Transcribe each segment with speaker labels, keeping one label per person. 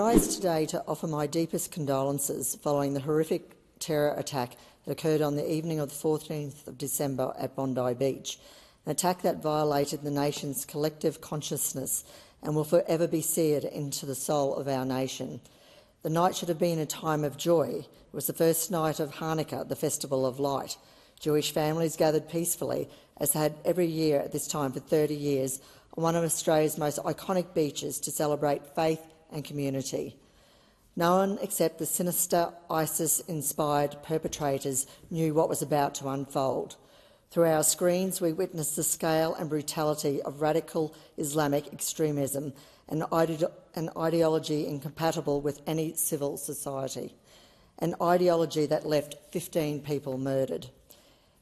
Speaker 1: rise today to offer my deepest condolences following the horrific terror attack that occurred on the evening of the 14th of December at Bondi Beach, an attack that violated the nation's collective consciousness and will forever be seared into the soul of our nation. The night should have been a time of joy. It was the first night of Hanukkah, the festival of light. Jewish families gathered peacefully, as they had every year at this time for 30 years, on one of Australia's most iconic beaches to celebrate faith and community. No one except the sinister, ISIS-inspired perpetrators knew what was about to unfold. Through our screens, we witnessed the scale and brutality of radical Islamic extremism, an ideology incompatible with any civil society, an ideology that left 15 people murdered.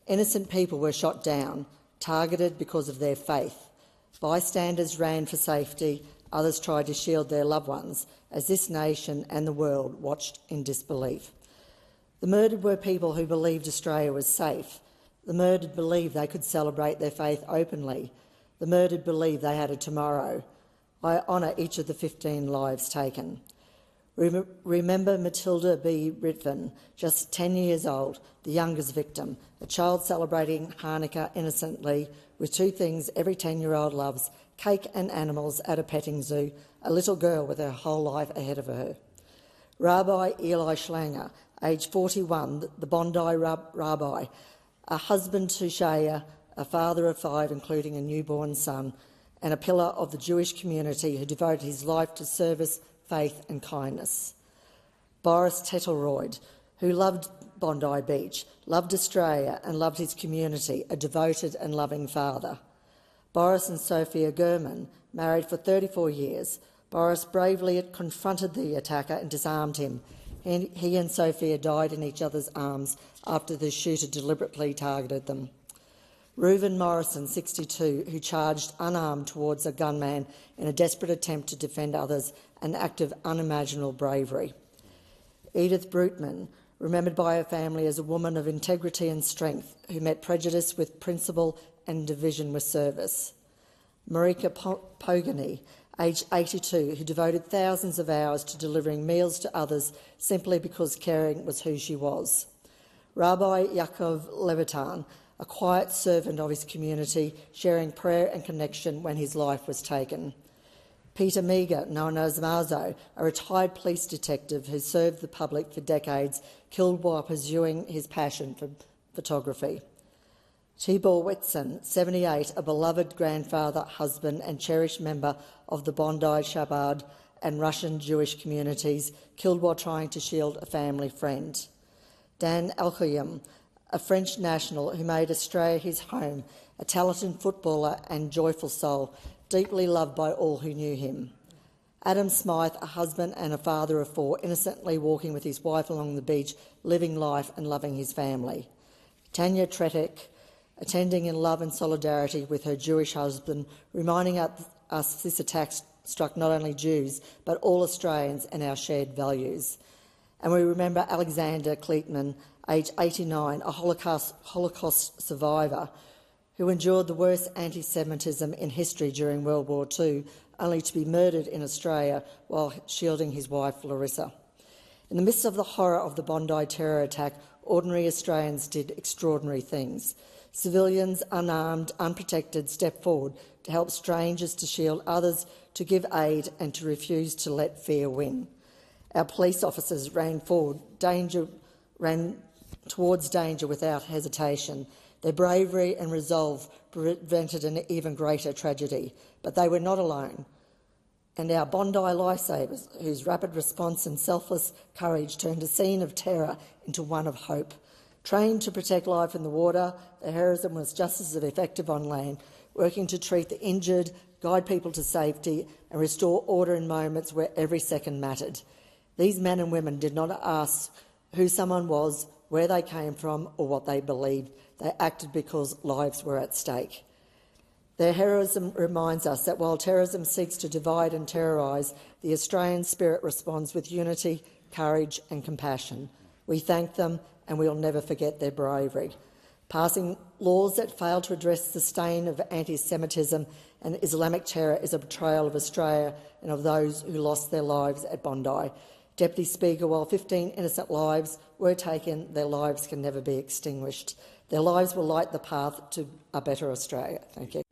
Speaker 1: Innocent people were shot down, targeted because of their faith. Bystanders ran for safety, others tried to shield their loved ones, as this nation and the world watched in disbelief. The murdered were people who believed Australia was safe. The murdered believed they could celebrate their faith openly. The murdered believed they had a tomorrow. I honour each of the 15 lives taken. Remember Matilda B. Ritvin, just 10 years old, the youngest victim, a child celebrating Hanukkah innocently with two things every 10-year-old loves: cake and animals at a petting zoo, a little girl with her whole life ahead of her. Rabbi Eli Schlanger, aged 41, the Bondi rabbi, a husband to Shaya, a father of 5, including a newborn son, and a pillar of the Jewish community who devoted his life to service, faith and kindness. Boris Tettelroyd, who loved Bondi Beach, loved Australia and loved his community, a devoted and loving father. Boris and Sophia Gurman, married for 34 years. Boris bravely confronted the attacker and disarmed him. He and Sophia died in each other's arms after the shooter deliberately targeted them. Reuven Morrison, 62, who charged unarmed towards a gunman in a desperate attempt to defend others, an act of unimaginable bravery. Edith Brutman, remembered by her family as a woman of integrity and strength, who met prejudice with principle and division with service. Marika Pogany, aged 82, who devoted thousands of hours to delivering meals to others simply because caring was who she was. Rabbi Yaakov Levitan, a quiet servant of his community, sharing prayer and connection when his life was taken. Peter Meager, known as Marzo, a retired police detective who served the public for decades, killed while pursuing his passion for photography. Tibor Whitson, 78, a beloved grandfather, husband and cherished member of the Bondi Chabad and Russian Jewish communities, killed while trying to shield a family friend. Dan Alkhoyam, a French national who made Australia his home, a talented footballer and joyful soul, deeply loved by all who knew him. Adam Smythe, a husband and a father of 4, innocently walking with his wife along the beach, living life and loving his family. Tanya Tretek, attending in love and solidarity with her Jewish husband, reminding us this attack struck not only Jews but all Australians and our shared values. And we remember Alexander Kleitman, aged 89, a Holocaust survivor who endured the worst anti-Semitism in history during World War II, only to be murdered in Australia while shielding his wife Larissa. In the midst of the horror of the Bondi terror attack, ordinary Australians did extraordinary things. Civilians, unarmed, unprotected, stepped forward to help strangers, to shield others, to give aid and to refuse to let fear win. Our police officers ran towards danger without hesitation. Their bravery and resolve prevented an even greater tragedy, but they were not alone. And our Bondi lifesavers, whose rapid response and selfless courage turned a scene of terror into one of hope. Trained to protect life in the water, their heroism was just as effective on land, working to treat the injured, guide people to safety and restore order in moments where every second mattered. These men and women did not ask who someone was, where they came from or what they believed. They acted because lives were at stake. Their heroism reminds us that while terrorism seeks to divide and terrorise, the Australian spirit responds with unity, courage and compassion. We thank them and we will never forget their bravery. Passing laws that fail to address the stain of anti-Semitism and Islamic terror is a betrayal of Australia and of those who lost their lives at Bondi. Deputy Speaker, while 15 innocent lives were taken, their lives can never be extinguished. Their lives will light the path to a better Australia. Thank you.